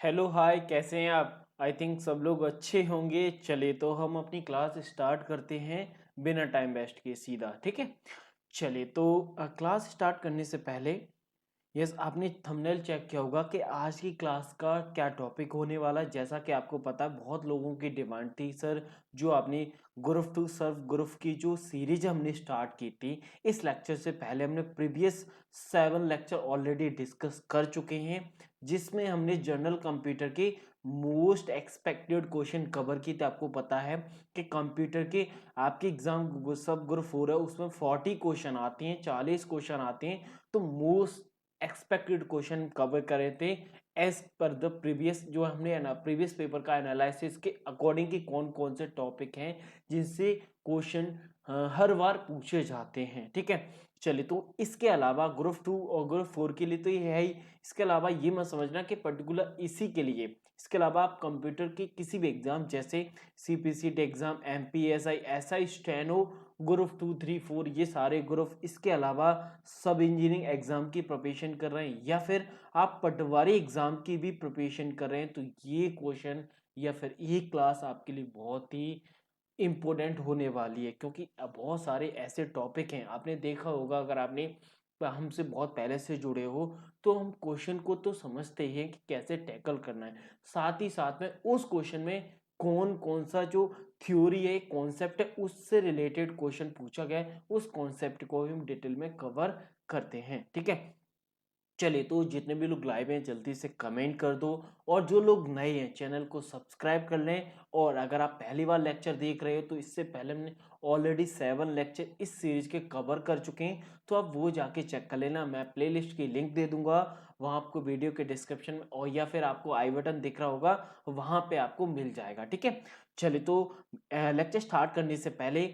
Hello hi, कैसे हैं आप? आई थिंक सब लोग अच्छे होंगे। चलिए तो हम अपनी क्लास स्टार्ट करते हैं बिना टाइम वेस्ट किए सीधा, ठीक है। चलिए तो क्लास स्टार्ट करने से पहले यस आपने थंबनेल चेक किया होगा कि आज की क्लास का क्या टॉपिक होने वाला है। जैसा कि आपको पता है, बहुत लोगों की डिमांड थी सर, जो आपने ग्रुप टू सर्व ग्रुप की जो सीरीज हमने स्टार्ट की थी, इस लेक्चर से पहले हमने प्रीवियस 7 लेक्चर ऑलरेडी डिस्कस कर चुके हैं, जिसमें हमने जनरल कंप्यूटर के मोस्ट एक्सपेक्टेड क्वेश्चन कवर किए थे। आपको पता है कि कंप्यूटर के आपके एग्जाम सब ग्रुप 4 है, उसमें 40 क्वेश्चन आते हैं, 40 क्वेश्चन आते हैं। तो मोस्ट एक्सपेक्टेड क्वेश्चन कवर करे थे एज पर द प्रीवियस, जो हमने प्रीवियस पेपर का एनालिसिस के अकॉर्डिंग कि कौन कौन से टॉपिक हैं जिनसे क्वेश्चन हर बार पूछे जाते हैं, ठीक है। चलिए तो इसके अलावा ग्रुप 2 और ग्रुप 4 के लिए तो ये है ही। इसके अलावा ये मत समझना कि पर्टिकुलर इसी के लिए, इसके अलावा आप कंप्यूटर के किसी भी एग्जाम जैसे CPCT exam, MPSI, SI, steno, group 2 3 4, ये सारे ग्रुप, इसके अलावा सब इंजीनियरिंग एग्जाम की प्रिपरेशन कर रहे हैं या फिर आप पटवारी एग्जाम की भी प्रिपरेशन कर रहे हैं, तो ये क्वेश्चन या फिर ये क्लास आपके लिए बहुत ही इम्पोर्टेंट होने वाली है। क्योंकि अब बहुत सारे ऐसे टॉपिक हैं, आपने देखा होगा, अगर आपने हमसे बहुत पहले से जुड़े हो तो हम क्वेश्चन को तो समझते ही हैं कि कैसे टैकल करना है, साथ ही साथ में उस क्वेश्चन में कौन कौन सा जो थ्योरी है, कॉन्सेप्ट है, उससे रिलेटेड क्वेश्चन पूछा गया है, उस कॉन्सेप्ट को भी हम डिटेल में कवर करते हैं, ठीक है। चलिए तो जितने भी लोग लाइव हैं जल्दी से कमेंट कर दो, और जो लोग नए हैं चैनल को सब्सक्राइब कर लें। और अगर आप पहली बार लेक्चर देख रहे हो तो इससे पहले हमने ऑलरेडी 7 लेक्चर इस सीरीज के कवर कर चुके हैं, तो आप वो जाके चेक कर लेना। मैं प्लेलिस्ट की लिंक दे दूंगा, वहाँ आपको वीडियो के डिस्क्रिप्शन में, और या फिर आपको आई बटन दिख रहा होगा, वहाँ पे आपको मिल जाएगा, ठीक है। चलिए तो लेक्चर स्टार्ट करने से पहले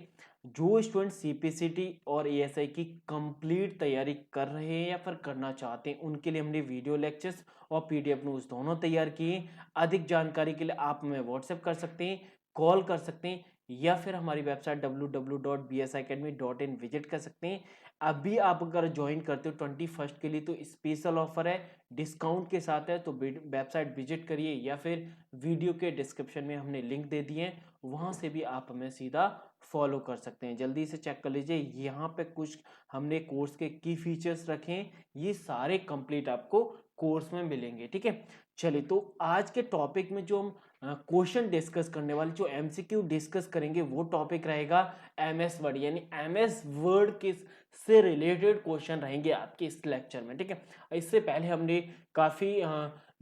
जो स्टूडेंट सीपीसीटी और एएसआई की कंप्लीट तैयारी कर रहे हैं या फिर करना चाहते हैं, उनके लिए हमने वीडियो लेक्चर्स और पीडीएफ नोट्स दोनों तैयार किए। अधिक जानकारी के लिए आप हमें व्हाट्सएप कर सकते हैं, कॉल कर सकते हैं, या फिर हमारी वेबसाइट www.bsiacademy.in विजिट कर सकते हैं। अभी आप अगर ज्वाइन करते हो 21st के लिए तो स्पेशल ऑफर है, डिस्काउंट के साथ है, तो वेबसाइट विजिट करिए, या फिर वीडियो के डिस्क्रिप्शन में हमने लिंक दे दिए हैं, वहां से भी आप हमें सीधा फॉलो कर सकते हैं। जल्दी से चेक कर लीजिए, यहाँ पे कुछ हमने कोर्स के की फीचर्स रखे हैं, ये सारे कंप्लीट आपको कोर्स में मिलेंगे, ठीक है। चलिए तो आज के टॉपिक में जो हम क्वेश्चन डिस्कस करने वाले, जो एमसीक्यू डिस्कस करेंगे, वो टॉपिक रहेगा एमएस वर्ड, यानी एमएस वर्ड के से रिलेटेड क्वेश्चन रहेंगे आपके इस लेक्चर में, ठीक है। इससे पहले हमने काफी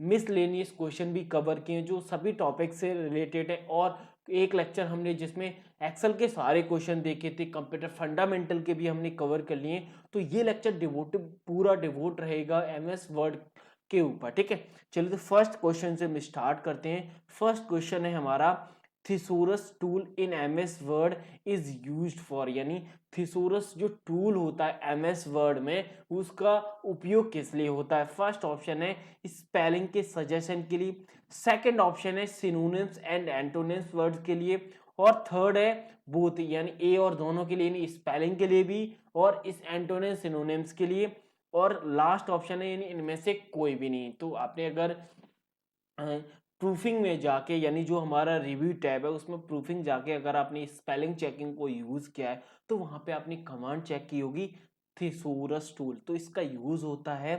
मिसलेनियस क्वेश्चन भी कवर किए जो सभी टॉपिक से रिलेटेड है, और एक लेक्चर हमने जिसमें एक्सेल के सारे क्वेश्चन देखे थे, कंप्यूटर फंडामेंटल के भी हमने कवर कर लिए। तो ये लेक्चर पूरा डिवोट रहेगा एमएस वर्ड के ऊपर, ठीक है। चलिए तो फर्स्ट क्वेश्चन से हम स्टार्ट करते हैं। फर्स्ट क्वेश्चन है हमारा, thesaurus tool in MS word is used for, यानी थिसोरस जो टूल होता है एमएस वर्ड में, उसका उपयोग किस लिए होता है। फर्स्ट ऑप्शन है स्पेलिंग के सजेशन के लिए, सेकंड ऑप्शन है सिनोनिम्स एंड एंटोनिम्स वर्ड के लिए, और थर्ड है बोथ, यानी ए और दोनों के लिए, यानी स्पेलिंग के लिए भी और इस एंटोनिम्स सिनोनिम्स के लिए, और लास्ट ऑप्शन है यानी इनमें से कोई भी नहीं। तो आपने अगर प्रूफिंग में जाके, यानी जो हमारा रिव्यू टैब है उसमें प्रूफिंग जाके अगर आपने स्पेलिंग चेकिंग को यूज किया है, तो वहां पे आपने कमांड चेक की होगी थिसोरस टूल। तो इसका यूज होता है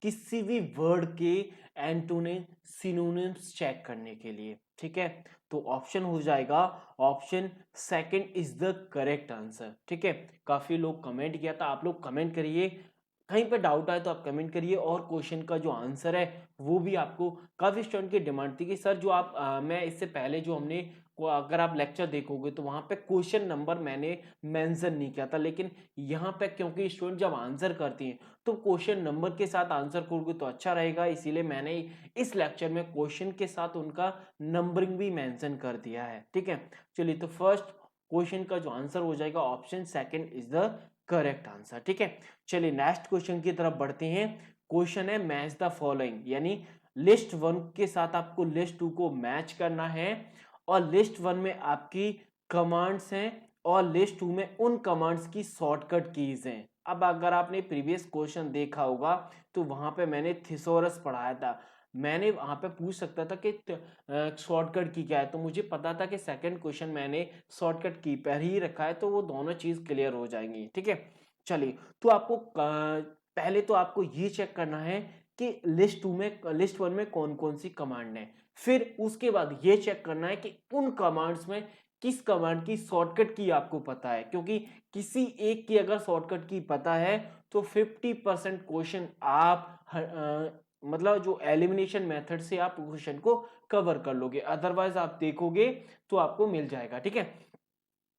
किसी भी वर्ड के एंटोनिम सिनोनिम्स चेक करने के लिए, ठीक है। तो ऑप्शन हो जाएगा, option second is the correct answer, ठीक है। काफी लोग कमेंट किया था, आप लोग कमेंट करिए, कहीं पे डाउट आए तो आप कमेंट करिए, और क्वेश्चन का जो आंसर है वो भी आपको, काफी स्टूडेंट की डिमांड थी कि सर जो आप मैं इससे पहले जो हमने अगर आप लेक्चर देखोगे तो वहां पे क्वेश्चन नंबर मैंने मेंशन नहीं किया था, लेकिन यहाँ पे क्योंकि स्टूडेंट जब आंसर करती हैं तो क्वेश्चन नंबर के साथ आंसर करोगे तो अच्छा रहेगा, इसीलिए मैंने इस लेक्चर में क्वेश्चन के साथ उनका नंबरिंग भी मेंशन कर दिया है, ठीक है। चलिए तो फर्स्ट क्वेश्चन का जो आंसर हो जाएगा option second is the correct answer, ठीक है। चलिए नेक्स्ट क्वेश्चन की तरफ बढ़ते हैं। क्वेश्चन है मैच द फॉलोइंग, यानी लिस्ट वन के साथ आपको लिस्ट टू को मैच करना है, और लिस्ट वन में आपकी कमांड्स हैं और लिस्ट टू में उन कमांड्स की शॉर्टकट कीज हैं। अब अगर आपने प्रीवियस क्वेश्चन देखा होगा तो वहां पे मैंने थिसोरस पढ़ाया था, मैंने वहां पे पूछ सकता था कि शॉर्टकट की क्या है, तो मुझे पता था कि सेकंड क्वेश्चन मैंने शॉर्टकट की पर ही रखा है, तो वो दोनों चीज क्लियर हो जाएंगी। ठीक है, चलिए, तो आपको पहले तो आपको ये चेक करना है कि लिस्ट वन में कौन कौन सी कमांड है। फिर उसके बाद ये चेक करना है कि उन कमांड्स में किस कमांड की शॉर्टकट की आपको पता है, क्योंकि किसी एक की अगर शॉर्टकट की पता है तो 50% क्वेश्चन आप मतलब जो एलिमिनेशन मेथड से आप क्वेश्चन को कवर कर लोगे, अदरवाइज आप देखोगे तो आपको मिल जाएगा। ठीक है,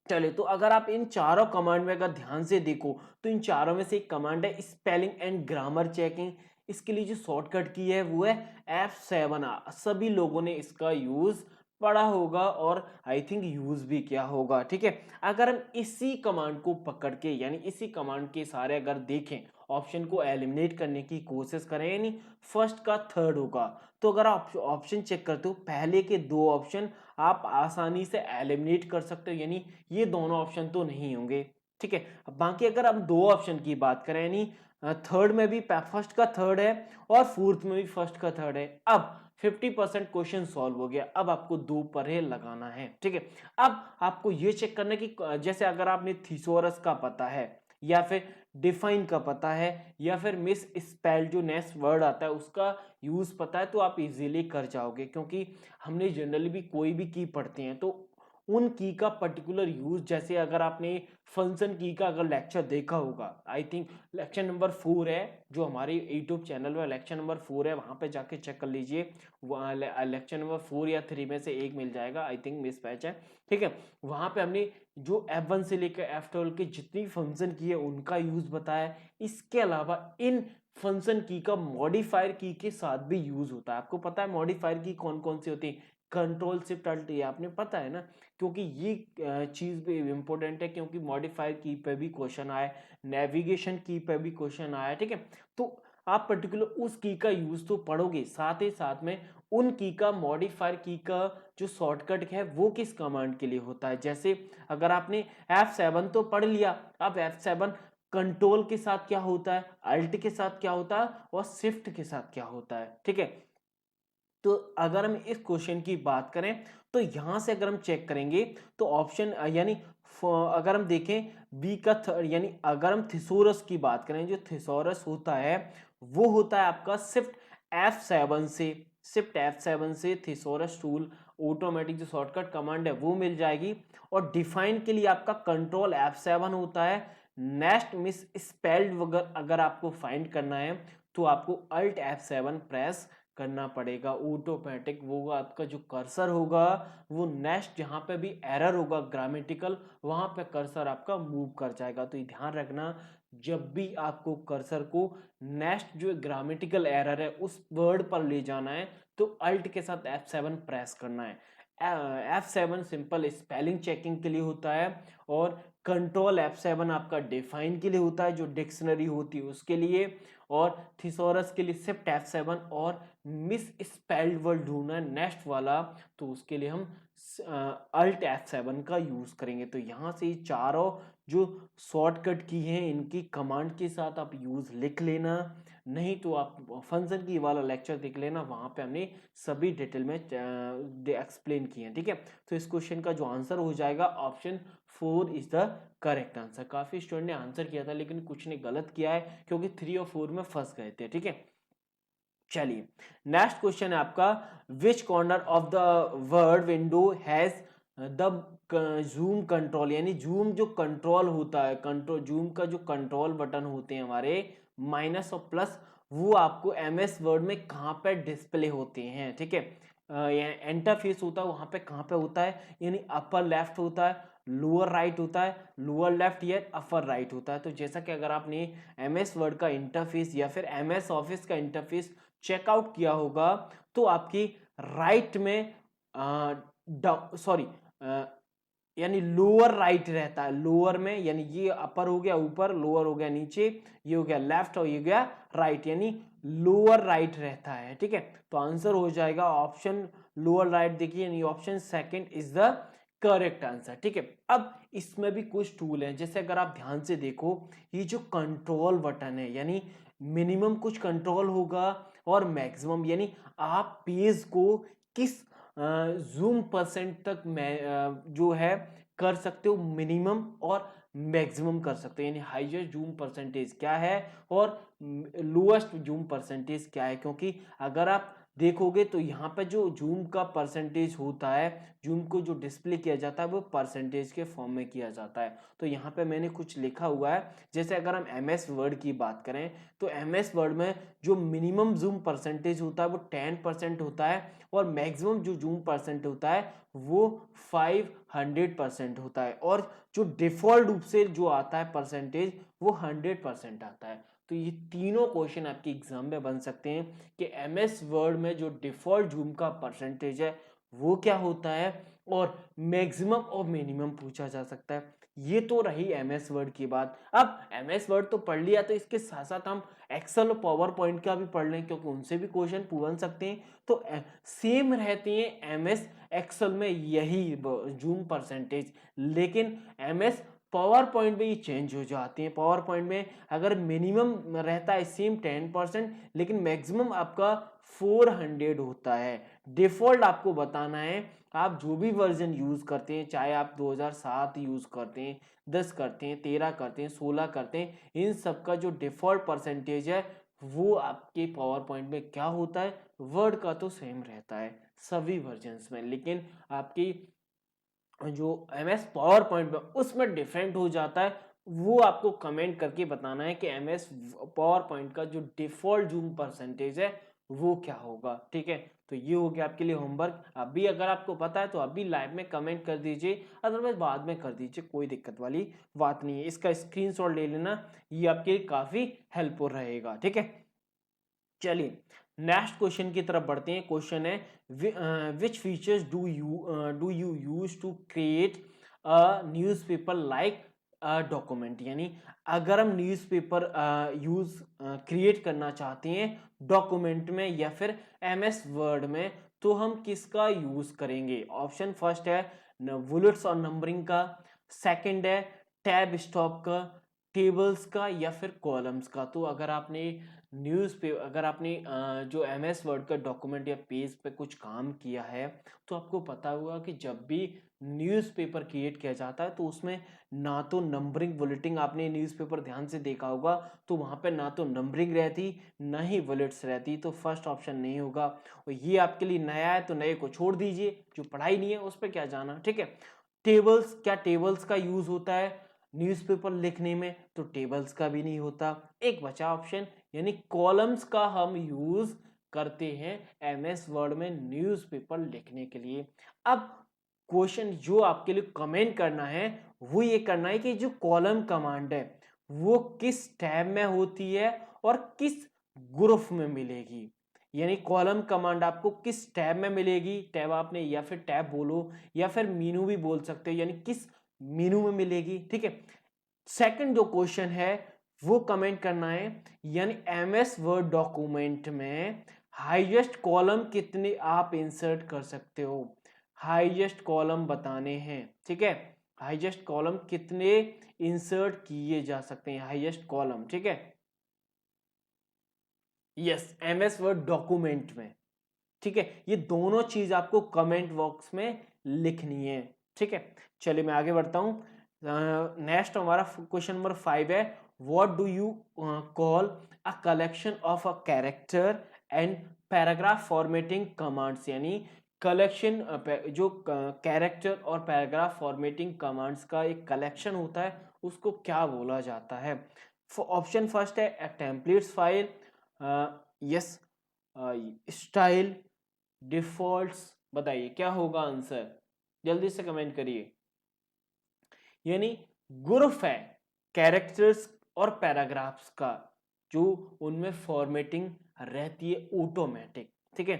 चलिए, तो अगर आप इन चारों कमांड में अगर ध्यान से देखो तो इन चारों में से एक कमांड है स्पेलिंग एंड ग्रामर चेकिंग। इसके लिए जो शॉर्टकट की है वो है F7। सभी लोगों ने इसका यूज पढ़ा होगा और आई थिंक यूज भी किया होगा। ठीक है, अगर हम इसी कमांड को पकड़ के यानी इसी कमांड के सारे अगर देखें, ऑप्शन को एलिमिनेट करने की कोशिश करें, यानी फर्स्ट का थर्ड होगा, तो अगर आप ऑप्शन चेक करते हो पहले के दो ऑप्शन आप आसानी से एलिमिनेट कर सकते हो, यानी ये दोनों ऑप्शन तो नहीं होंगे। ठीक है, अब बाकी अगर हम दो ऑप्शन की बात करें, यानी थर्ड में भी फर्स्ट का थर्ड है और फोर्थ में भी फर्स्ट का थर्ड है, अब 50% क्वेश्चन सॉल्व हो गया। अब आपको दो परे लगाना है। ठीक है, अब आपको ये चेक करना है कि जैसे अगर आपने थिसोरस का पता है या फिर डिफाइन का पता है या फिर मिस स्पेल जो नेक्स्ट वर्ड आता है उसका यूज पता है, तो आप इजीली कर जाओगे, क्योंकि हमने जनरली भी कोई भी की पढ़ते हैं तो उन की का पर्टिकुलर यूज, जैसे अगर आपने फंक्शन की का अगर लेक्चर देखा होगा, आई थिंक लेक्चर नंबर 4 है जो हमारे यूट्यूब चैनल में लेक्चर नंबर 4 है, वहां पे जाके चेक कर लीजिए। लेक्चर नंबर 4 या 3 में से एक मिल जाएगा, आई थिंक मिस पैच है। ठीक है, वहां पे हमने जो F1 से लेकर F12 की जितनी फंक्शन की है उनका यूज बताया। इसके अलावा इन फंक्शन की का मॉडिफायर की के साथ भी यूज होता है। आपको पता है मॉडिफायर की कौन कौन सी होती है? कंट्रोल शिफ्ट अल्ट, ये आपने पता है ना, क्योंकि ये चीज भी इंपॉर्टेंट है, क्योंकि मॉडिफायर की पे भी क्वेश्चन आया, नेविगेशन की पे भी क्वेश्चन आया। ठीक है, तो आप पर्टिकुलर उस की का यूज तो पढ़ोगे, साथ ही साथ में उन की का मॉडिफायर की का जो शॉर्टकट है वो किस कमांड के लिए होता है। जैसे अगर आपने F7 तो पढ़ लिया, अब F7 कंट्रोल के साथ क्या होता है, अल्ट के साथ क्या होता है और शिफ्ट के साथ क्या होता है। ठीक है, तो अगर हम इस क्वेश्चन की बात करें तो यहां से अगर हम चेक करेंगे तो ऑप्शन यानी अगर हम देखें बी का थर्ड, यानी अगर हम थिसोरस की बात करें, जो थिसोरस होता है वो होता है आपका शिफ्ट F7 से थिसोरस टूल ऑटोमेटिक जो शॉर्टकट कमांड है वो मिल जाएगी। और डिफाइन के लिए आपका कंट्रोल F7 होता है। नेक्स्ट मिस स्पेल्ड वगैरह अगर आपको फाइंड करना है तो आपको अल्ट F7 प्रेस करना पड़ेगा ऑटोमेटिक। वो आपका जो कर्सर होगा वो नेक्स्ट जहां पे भी एरर होगा ग्रामेटिकल, वहां पे कर्सर आपका मूव कर जाएगा। तो ये ध्यान रखना, जब भी आपको कर्सर को नेक्स्ट जो ग्रामेटिकल एरर है उस वर्ड पर ले जाना है तो अल्ट के साथ F7 प्रेस करना है। F7 सिंपल स्पेलिंग चेकिंग के लिए होता है और कंट्रोल F7 आपका डिफाइन के लिए होता है, जो डिक्शनरी होती है उसके लिए, और थिसोरस के लिए शिफ्ट F7, और मिस स्पेल्ड वर्ड ढूंढना है नेक्स्ट वाला तो उसके लिए हम अल्ट F7 का यूज करेंगे। तो यहाँ से चारों जो शॉर्टकट की हैं इनकी कमांड के साथ आप यूज लिख लेना, नहीं तो आप फंक्शन की वाला लेक्चर देख लेना, वहां पे हमने सभी डिटेल में एक्सप्लेन किए हैं। ठीक है, तो इस क्वेश्चन का जो आंसर हो जाएगा option 4 is the correct answer. काफी स्टूडेंट ने आंसर किया था लेकिन कुछ ने गलत किया है क्योंकि 3 और 4 में फंस गए थे। ठीक है, चलिए, नेक्स्ट क्वेश्चन है आपका, which corner of the word window has the zoom control, यानी जूम जो कंट्रोल होता है, कंट्रोल जूम का जो कंट्रोल बटन होते हैं हमारे माइनस और प्लस, वो आपको एमएस वर्ड में कहाँ पे डिस्प्ले होते हैं। ठीक है, इंटरफेस होता है वहां पे कहाँ पे होता है, यानी अपर लेफ्ट होता है, लोअर राइट होता है, लोअर लेफ्ट या अपर राइट होता है। तो जैसा कि अगर आपने एमएस वर्ड का इंटरफेस या फिर एमएस ऑफिस का इंटरफेस चेकआउट किया होगा तो आपकी राइट में सॉरी यानी लोअर राइट रहता है, लोअर में, यानी ये अपर हो गया ऊपर, लोअर हो गया नीचे, ये हो गया लेफ्ट और ये हो गया राइट, यानी लोअर राइट रहता है। ठीक है, तो आंसर हो जाएगा ऑप्शन लोअर राइट। देखिए यानी option second is the correct answer. ठीक है, अब इसमें भी कुछ टूल हैं, जैसे अगर आप ध्यान से देखो ये जो कंट्रोल बटन है, यानी मिनिमम कुछ कंट्रोल होगा और मैक्सिमम, यानी आप पेज को किस जूम परसेंट तक जो है कर सकते हो, मिनिमम और मैक्सिमम कर सकते हो, यानी हाईएस्ट जूम परसेंटेज क्या है और लोएस्ट जूम परसेंटेज क्या है। क्योंकि अगर आप देखोगे तो यहाँ पे जो जूम का परसेंटेज होता है, जूम को जो डिस्प्ले किया जाता है वो परसेंटेज के फॉर्म में किया जाता है। तो यहाँ पे मैंने कुछ लिखा हुआ है, जैसे अगर हम एमएस वर्ड की बात करें तो एमएस वर्ड में जो मिनिमम जूम परसेंटेज होता है वो 10% होता है और मैक्सिमम जो जूम परसेंट होता है वो 500% होता है, और जो डिफॉल्ट रूप से जो आता है परसेंटेज वो 100% आता है। तो ये तीनों क्वेश्चन आपके एग्जाम में बन सकते हैं कि एमएस वर्ड में जो डिफॉल्ट जूम का परसेंटेज है वो क्या होता है, और मैक्सिमम और मिनिमम पूछा जा सकता है। ये तो रही एमएस वर्ड की बात। अब एमएस वर्ड तो पढ़ लिया, तो इसके साथ साथ हम एक्सेल और पावर पॉइंट का भी पढ़ लें, क्योंकि उनसे भी क्वेश्चन बन सकते हैं। तो सेम रहती है एमएस एक्सेल में यही जूम परसेंटेज, लेकिन एमएस पावर पॉइंट में ये चेंज हो जाती है। पावर पॉइंट में अगर मिनिमम रहता है सेम 10%, लेकिन मैक्सिमम आपका 400 होता है। डिफॉल्ट आपको बताना है, आप जो भी वर्जन यूज करते हैं, चाहे आप 2007 यूज करते हैं, 10 करते हैं, 13 करते हैं, 16 करते हैं, इन सब का जो डिफॉल्ट परसेंटेज है वो आपके पावर पॉइंट में क्या होता है, वर्ड का तो सेम रहता है सभी वर्जन्स में, लेकिन आपकी जो एमएस पावर पॉइंट में उसमें डिफरेंट हो जाता है। वो आपको कमेंट करके बताना है कि एमएस पावर पॉइंट का जो डिफॉल्ट जूम परसेंटेज है वो क्या होगा। ठीक है, तो ये हो गया आपके लिए होमवर्क। अभी अगर आपको पता है तो अभी लाइव में कमेंट कर दीजिए, अदरवाइज बाद में कर दीजिए, कोई दिक्कत वाली बात नहीं है। इसका स्क्रीनशॉट ले लेना, ये आपके लिए काफी हेल्पफुल रहेगा। ठीक है, चलिए नेक्स्ट क्वेश्चन की तरफ बढ़ते हैं। क्वेश्चन है which features do you use to create a newspaper like document, यानी अगर हम न्यूज़पेपर यूज क्रिएट करना चाहते हैं डॉक्यूमेंट में या फिर एमएस वर्ड में, तो हम किसका यूज करेंगे। ऑप्शन फर्स्ट है बुलेट्स और नंबरिंग का, सेकंड है टैब स्टॉप का, टेबल्स का, या फिर कॉलम्स का। तो अगर आपने न्यूज़ पे अगर आपने जो एमएस वर्ड का डॉक्यूमेंट या पेज पे कुछ काम किया है, तो आपको पता होगा कि जब भी न्यूज़पेपर क्रिएट किया जाता है तो उसमें ना तो नंबरिंग बुलेटिंग, आपने न्यूज़पेपर ध्यान से देखा होगा तो वहाँ पे ना तो नंबरिंग रहती ना ही बुलेट्स रहती, तो फर्स्ट ऑप्शन नहीं होगा। और ये आपके लिए नया है तो नए को छोड़ दीजिए, जो पढ़ाई नहीं है उस पर क्या जाना। ठीक है, टेबल्स, क्या टेबल्स का यूज होता है न्यूज़पेपर लिखने में, तो टेबल्स का भी नहीं होता। एक बचा ऑप्शन, यानी कॉलम्स का हम यूज करते हैं एमएस वर्ड में न्यूज़पेपर लिखने के लिए। अब क्वेश्चन जो आपके लिए कमेंट करना है वो ये करना है कि जो कॉलम कमांड है वो किस टैब में होती है और किस ग्रुप में मिलेगी। यानी कॉलम कमांड आपको किस टैब में मिलेगी, टैब आपने या फिर टैब बोलो या फिर मीनू भी बोल सकते हो, यानी किस मीनू में मिलेगी। ठीक है, सेकंड जो क्वेश्चन है वो कमेंट करना है, यानी एमएस वर्ड डॉक्यूमेंट में हाईएस्ट कॉलम कितने आप इंसर्ट कर सकते हो, हाईएस्ट कॉलम बताने हैं। ठीक है, हाईएस्ट कॉलम कितने इंसर्ट किए जा सकते हैं, हाईएस्ट कॉलम। ठीक है, यस, एमएस वर्ड डॉक्यूमेंट में। ठीक है, ये दोनों चीज आपको कमेंट बॉक्स में लिखनी है। ठीक है, चलिए मैं आगे बढ़ता हूं। नेक्स्ट हमारा क्वेश्चन नंबर 5 है, what do you call a collection of a character and paragraph formatting commands, यानी कलेक्शन जो कैरेक्टर और पैराग्राफ फॉर्मेटिंग कमांड्स का एक कलेक्शन होता है उसको क्या बोला जाता है। ऑप्शन फर्स्ट है templates file, yes, style, defaults. बताइए क्या होगा आंसर, जल्दी से कमेंट करिए। यानी ग्रुप है कैरेक्टर्स और पैराग्राफ्स का, जो उनमें फॉर्मेटिंग रहती है ऑटोमेटिक। ठीक है,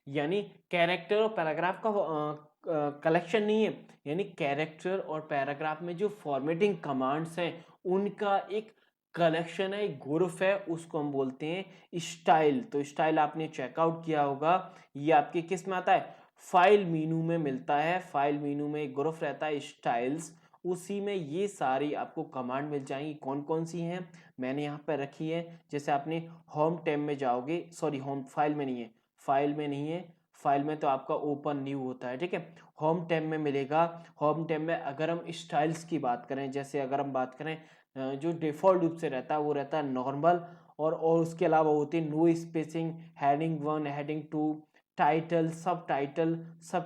यानी कैरेक्टर और पैराग्राफ का कलेक्शन नहीं है, यानी कैरेक्टर और पैराग्राफ में जो फॉर्मेटिंग कमांड्स हैं उनका एक कलेक्शन है, एक ग्रुप है, उसको हम बोलते हैं स्टाइल। तो स्टाइल आपने चेकआउट किया होगा, ये आपके किस में आता है, फाइल मीनू में मिलता है। फाइल मीनू में एक ग्रुप रहता है स्टाइल्स, उसी में ये सारी आपको कमांड मिल जाएंगी। कौन कौन सी हैं मैंने यहाँ पर रखी है। जैसे आपने होम टैब में जाओगे, सॉरी होम फाइल में नहीं है, फाइल में नहीं है, फाइल में तो आपका ओपन न्यू होता है, ठीक है। होम टैब में मिलेगा। होम टैब में अगर हम स्टाइल्स की बात करें, जैसे अगर हम बात करें जो डिफ़ॉल्ट रूप से रहता है वो रहता है नॉर्मल, और उसके अलावा होती है no spacing, heading 1, heading 2, title, सब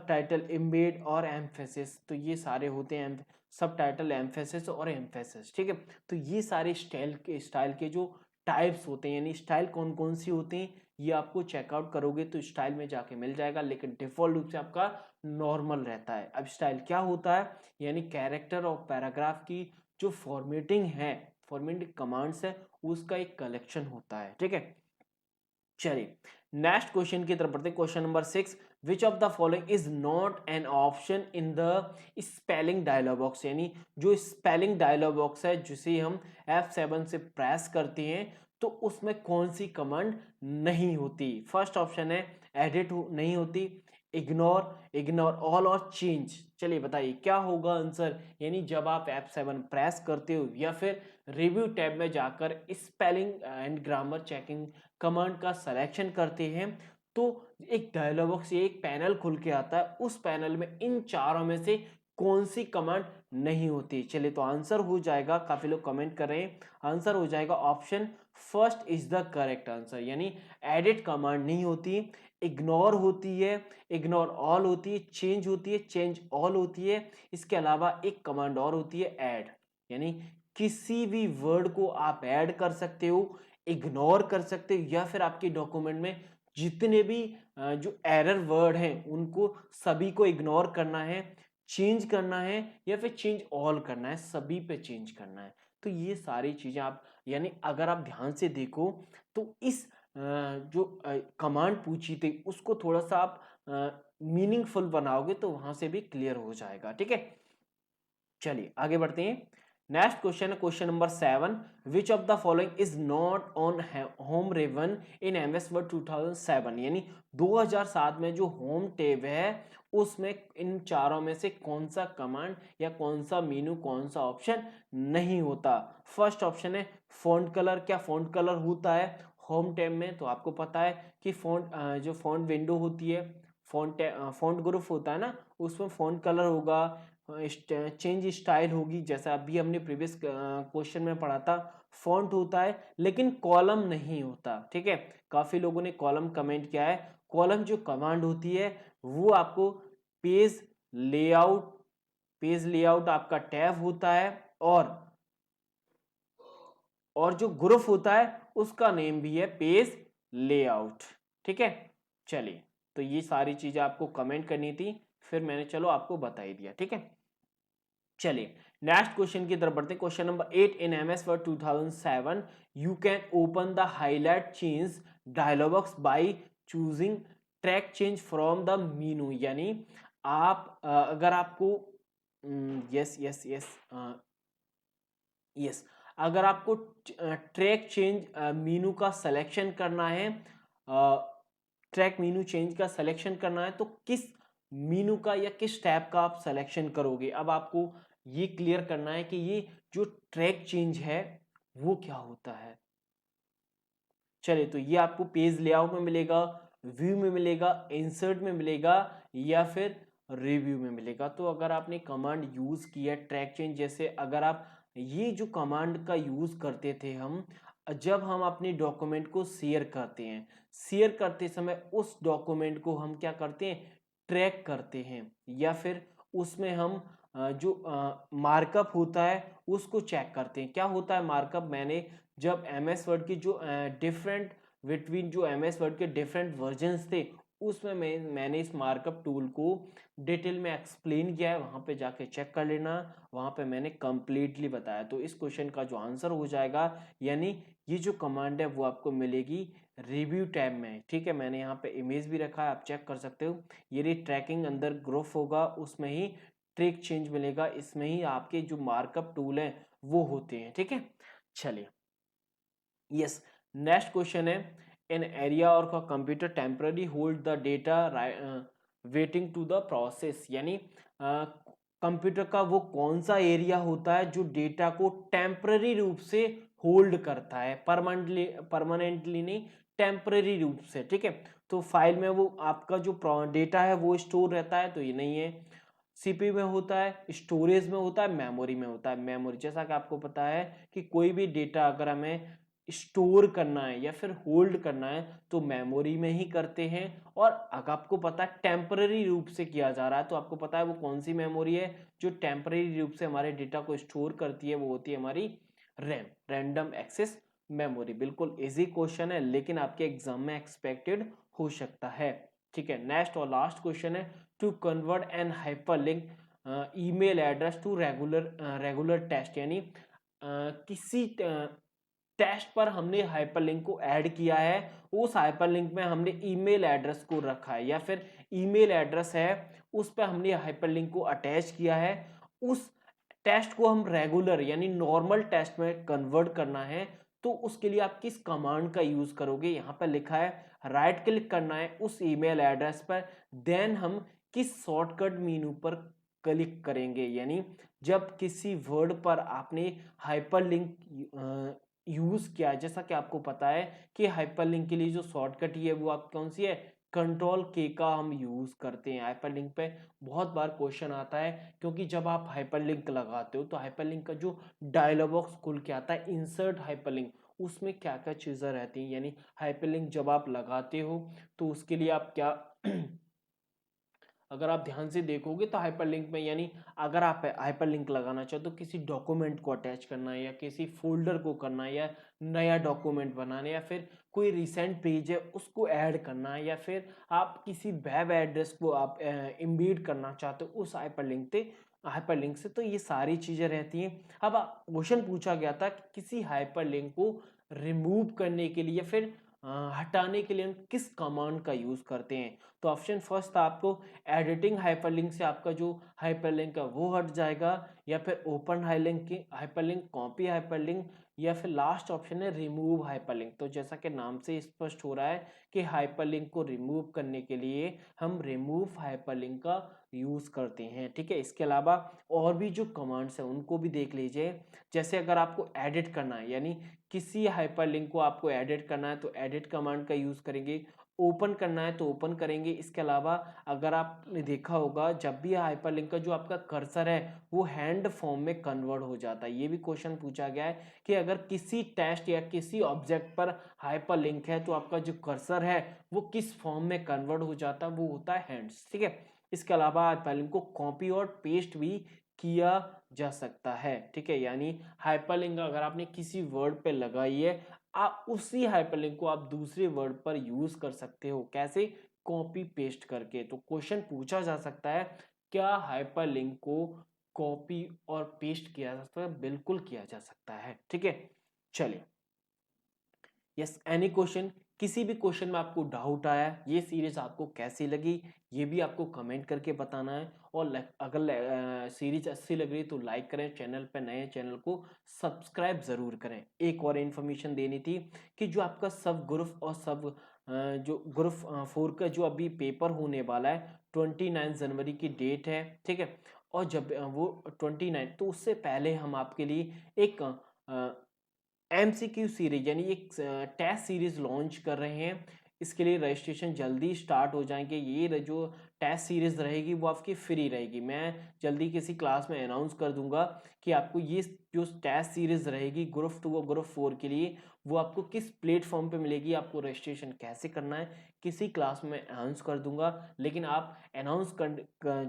टाइटल, एम्बेड और एम्फेसिस। तो ये सारे होते हैं सब टाइटल, एम्फेसिस और एम्फेसिस, ठीक है। तो ये सारे स्टाइल के जो टाइप्स होते हैं, यानी स्टाइल कौन कौन सी होती हैं, ये आपको चेकआउट करोगे तो स्टाइल में जाके मिल जाएगा, लेकिन डिफॉल्ट रूप से आपका नॉर्मल रहता है। अब स्टाइल क्या होता है, यानी कैरेक्टर और पैराग्राफ की जो फॉर्मेटिंग है, फॉर्मेटिंग कमांड्स है, उसका एक कलेक्शन होता है, ठीक है। चलिए नेक्स्ट क्वेश्चन की तरफ बढ़ते हैं। Question number 6, which of the following is not an option in the spelling dialog box, यानी जो स्पेलिंग डायलॉग बॉक्स है जिसे हम F7 से प्रेस करते हैं तो उसमें कौन सी कमांड नहीं होती। फर्स्ट ऑप्शन है एडिट नहीं होती, इग्नोर ऑल और चेंज। चलिए बताइए क्या होगा आंसर, यानी जब आप F7 प्रेस करते हो या फिर रिव्यू टैब में जाकर spelling and grammar checking command का सिलेक्शन करते हैं तो एक डायलॉग बॉक्स, एक पैनल खुल के आता है। उस पैनल में इन चारों में से कौन सी कमांड नहीं होती। चलिए तो आंसर हो जाएगा, काफी लोग कमेंट कर रहे हैं, आंसर हो जाएगा option first is the correct answer, यानी एडिट कमांड नहीं होती, इग्नोर होती है, इग्नोर ऑल होती है, चेंज होती है, चेंज ऑल होती है। इसके अलावा एक कमांड और होती है ऐड, यानी किसी भी वर्ड को आप ऐड कर सकते हो, इग्नोर कर सकते हो, या फिर आपके डॉक्यूमेंट में जितने भी जो एरर वर्ड हैं उनको सभी को इग्नोर करना है, चेंज करना है, या फिर चेंज ऑल करना है, सभी पे चेंज करना है। तो ये सारी चीजें आप, यानी अगर आप ध्यान से देखो तो इस जो कमांड पूछी थी उसको थोड़ा सा आप मीनिंगफुल बनाओगे तो वहां से भी क्लियर हो जाएगा, ठीक है। चलिए आगे बढ़ते हैं। नेक्स्ट क्वेश्चन है question number 7, which of the following is not on home ribbon in MS Word 2007, यानी 2007 में जो होम टैब है उसमें इन चारों में से कौन सा कमांड या कौन सा मेनू, कौन सा ऑप्शन नहीं होता। फर्स्ट ऑप्शन है फॉन्ट कलर। क्या फॉन्ट कलर होता है होम टैब में, तो आपको पता है कि फॉन्ट जो फॉन्ट विंडो होती है, फॉन्ट ग्रुप होता है ना, उसमें फॉन्ट कलर होगा, चेंज स्टाइल होगी, जैसा अभी हमने प्रीवियस क्वेश्चन में पढ़ा था, फॉन्ट होता है लेकिन कॉलम नहीं होता, ठीक है। काफी लोगों ने कॉलम कमेंट किया है। कॉलम जो कमांड होती है वो आपको पेज लेआउट, पेज लेआउट आपका टैब होता है, और जो ग्रुप होता है उसका नेम भी है पेज लेआउट, ठीक है। चलिए तो ये सारी चीजें आपको कमेंट करनी थी, फिर मैंने चलो आपको बता ही दिया, ठीक है। चलिए नेक्स्ट क्वेश्चन की तरफ बढ़ते हैं। Question number 8, in MS Word 2007 you can open the highlight change dialog box by choosing track change from the menu, यानी आप अगर आपको यस यस यस यस अगर आपको ट्रैक चेंज मेनू का सिलेक्शन करना है, ट्रैक मेनू चेंज का सिलेक्शन करना है तो किस मेनू का या किस टैब का आप सिलेक्शन करोगे। अब आपको ये क्लियर करना है कि ये जो ट्रैक चेंज है वो क्या होता है। चलिए तो ये आपको पेज लेआउट में मिलेगा, व्यू में मिलेगा, इंसर्ट में मिलेगा, या फिर रिव्यू में मिलेगा। तो अगर आपने कमांड यूज किया ट्रैक चेंज, जैसे अगर आप ये जो कमांड का यूज करते थे हम जब हम अपने डॉक्यूमेंट को शेयर करते हैं, शेयर करते समय उस डॉक्यूमेंट को हम क्या करते हैं, ट्रैक करते हैं, या फिर उसमें हम जो मार्कअप होता है उसको चेक करते हैं। क्या होता है मार्कअप, मैंने जब एम एस वर्ड की जो डिफरेंट बिटवीन जो एम एस वर्ड के डिफरेंट वर्जन्स थे उसमें मैंने इस मार्कअप टूल को डिटेल में एक्सप्लेन किया है, वहां पे जाके चेक कर लेना, वहां पे मैंने कंप्लीटली बताया। तो इस क्वेश्चन का जो आंसर हो जाएगा, यानी ये जो कमांड है वो आपको मिलेगी रिव्यू टैब में, ठीक है। मैंने यहाँ पे इमेज भी रखा है, आप चेक कर सकते हो। ये ट्रैकिंग अंदर ग्रुप होगा, उसमें ही ट्रैक चेंज मिलेगा, इसमें ही आपके जो मार्कअप टूल है वो होते हैं, ठीक है। चलिए यस नेक्स्ट क्वेश्चन है, एन एरिया और computer temporary hold the data waiting to the process, यानी कंप्यूटर का वो कौन सा एरिया होता है जो डेटा को टेम्पररी रूप से होल्ड करता है, परमानेंटली नहीं, टेम्पररी रूप से, ठीक है। तो फाइल में वो आपका जो डेटा है वो स्टोर रहता है, तो ये नहीं है। सीपीयू में होता है, स्टोरेज में होता है, मेमोरी में होता है। मेमोरी, जैसा कि आपको पता है कि कोई भी डेटा अगर हमें स्टोर करना है या फिर होल्ड करना है तो मेमोरी में ही करते हैं। और अगर आपको पता है टेम्पररी रूप से किया जा रहा है तो आपको पता है वो कौन सी मेमोरी है जो टेम्पररी रूप से हमारे डेटा को स्टोर करती है, वो होती है हमारी रैम, रैंडम एक्सेस मेमोरी। बिल्कुल इजी क्वेश्चन है लेकिन आपके एग्जाम में एक्सपेक्टेड हो सकता है, ठीक है। नेक्स्ट और लास्ट क्वेश्चन है, to convert an hyperlink email address to regular test, यानी किसी टेस्ट पर हमने हाइपरलिंक को ऐड किया है, उस हाइपरलिंक में हमने ईमेल एड्रेस को रखा है या फिर ईमेल एड्रेस है उस पर हमने हाइपरलिंक को अटैच किया है, उस टेस्ट को हम रेगुलर यानी नॉर्मल टेस्ट में कन्वर्ट करना है, तो उसके लिए आप किस कमांड का यूज करोगे। यहाँ पर लिखा है राइट क्लिक करना है उस ईमेल एड्रेस पर, देन हम किस शॉर्टकट मेनू पर क्लिक करेंगे। यानी जब किसी वर्ड पर आपने हाइपरलिंक यूज किया, जैसा कि आपको पता है कि हाइपरलिंक के लिए जो शॉर्टकट है वो आप कौन सी है, कंट्रोल के का हम यूज करते हैं। हाइपरलिंक पे बहुत बार क्वेश्चन आता है क्योंकि जब आप हाइपरलिंक लगाते हो तो हाइपरलिंक का जो डायलॉग बॉक्स खुल के आता है इंसर्ट हाइपरलिंक, उसमें क्या क्या चीजें रहती हैं। यानी हाइपरलिंक जब आप लगाते हो तो उसके लिए आप क्या अगर आप ध्यान से देखोगे तो हाइपरलिंक में, यानी अगर आप हाइपरलिंक लगाना चाहो तो किसी डॉक्यूमेंट को अटैच करना है या किसी फोल्डर को करना है या नया डॉक्यूमेंट बनाना है या फिर कोई रिसेंट पेज है उसको ऐड करना है या फिर आप किसी वेब एड्रेस को आप इम्बीड करना चाहते हो उस हाइपरलिंक से, तो ये सारी चीजें रहती हैं। अब क्वेश्चन पूछा गया था कि किसी हाइपरलिंक को रिमूव करने के लिए या फिर हटाने के लिए हम किस कमांड का यूज करते हैं। तो ऑप्शन फर्स्ट था आपको एडिटिंग हाइपरलिंक से आपका जो हाइपरलिंक है वो हट जाएगा, या फिर ओपन हाइपरलिंक, कॉपी हाइपरलिंक, या फिर लास्ट ऑप्शन है रिमूव हाइपरलिंक। तो जैसा कि नाम से स्पष्ट हो रहा है कि हाइपरलिंक को रिमूव करने के लिए हम रिमूव हाइपरलिंक का यूज करते हैं, ठीक है। इसके अलावा और भी जो कमांड्स हैं उनको भी देख लीजिए। जैसे अगर आपको एडिट करना है, यानी किसी हाइपरलिंक को आपको एडिट करना है तो एडिट कमांड का यूज करेंगे, ओपन करना है तो ओपन करेंगे। इसके अलावा अगर आपने देखा होगा जब भी हाइपरलिंक का जो आपका कर्सर है वो हैंड फॉर्म में कन्वर्ट हो जाता है। ये भी क्वेश्चन पूछा गया है कि अगर किसी टेक्स्ट या किसी ऑब्जेक्ट पर हाइपरलिंक है तो आपका जो कर्सर है वो किस फॉर्म में कन्वर्ट हो जाता है, वो होता है हैंड्स, ठीक है। इसके अलावा हाइपरलिंक को कॉपी और पेस्ट भी किया जा सकता है, ठीक है। यानी हाइपरलिंक अगर आपने किसी वर्ड पे लगाई है, आप उसी हाइपरलिंक को आप दूसरे वर्ड पर यूज कर सकते हो, कैसे, कॉपी पेस्ट करके। तो क्वेश्चन पूछा जा सकता है क्या हाइपरलिंक को कॉपी और पेस्ट किया जा सकता है, बिल्कुल किया जा सकता है, ठीक है। चलिए, यस, एनी क्वेश्चन, किसी भी क्वेश्चन में आपको डाउट आया, ये सीरीज आपको कैसी लगी ये भी आपको कमेंट करके बताना है। और अगर सीरीज अच्छी लग रही तो लाइक करें, चैनल पे नए चैनल को सब्सक्राइब जरूर करें। एक और इन्फॉर्मेशन देनी थी कि जो आपका सब ग्रुप और जो ग्रुप 4 का जो अभी पेपर होने वाला है 29 जनवरी की डेट है, ठीक है। और जब वो 29, तो उससे पहले हम आपके लिए एक एमसीक्यू सीरीज यानी एक टेस्ट सीरीज लॉन्च कर रहे हैं। इसके लिए रजिस्ट्रेशन जल्दी स्टार्ट हो जाएंगे। ये जो टेस्ट सीरीज रहेगी वो आपकी फ्री रहेगी। मैं जल्दी किसी क्लास में अनाउंस कर दूंगा कि आपको ये जो टेस्ट सीरीज रहेगी ग्रुप 2 और ग्रुप 4 के लिए वो आपको किस प्लेटफॉर्म पे मिलेगी, आपको रजिस्ट्रेशन कैसे करना है किसी क्लास में अनाउंस कर दूंगा। लेकिन आप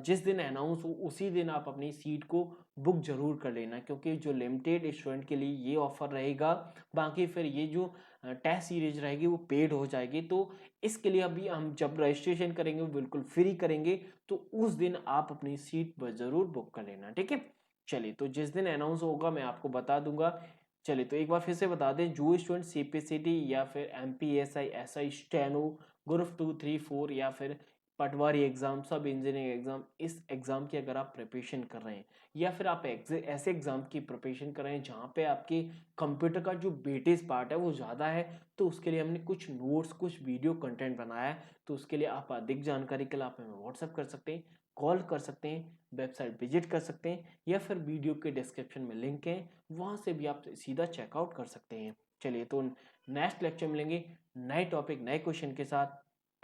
जिस दिन अनाउंस हो उसी दिन आप अपनी सीट को बुक जरूर कर लेना, क्योंकि जो लिमिटेड स्टूडेंट के लिए ये ऑफर रहेगा। बाकी फिर ये जो टेस्ट सीरीज रहेगी वो पेड हो जाएगी। तो इसके लिए अभी हम जब रजिस्ट्रेशन करेंगे वो बिल्कुल फ्री करेंगे, तो उस दिन आप अपनी सीट जरूर बुक कर लेना, ठीक है। चलिए, तो जिस दिन अनाउंस होगा मैं आपको बता दूंगा। चलिए, तो एक बार फिर से बता दें, जो स्टूडेंट सीपीसीटी या फिर एमपीएसआई, एसआई, स्टेनो, ग्रुप 2, 3, 4 या फिर पटवारी एग्जाम, सब इंजीनियरिंग एग्जाम, इस एग्जाम की अगर आप प्रिपरेशन कर रहे हैं या फिर आप ऐसे एग्जाम की प्रिपरेशन कर रहे हैं जहाँ पे आपके कंप्यूटर का जो वेटेज पार्ट है वो ज़्यादा है, तो उसके लिए हमने कुछ नोट्स, कुछ वीडियो कंटेंट बनाया है। तो उसके लिए आप अधिक जानकारी के लिए आप हमें व्हाट्सएप कर सकते हैं। कॉल कर सकते हैं, वेबसाइट विजिट कर सकते हैं, या फिर वीडियो के डिस्क्रिप्शन में लिंक है, वहाँ से भी आप सीधा चेकआउट कर सकते हैं। चलिए तो नेक्स्ट लेक्चर मिलेंगे नए टॉपिक नए क्वेश्चन के साथ।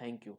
Thank you.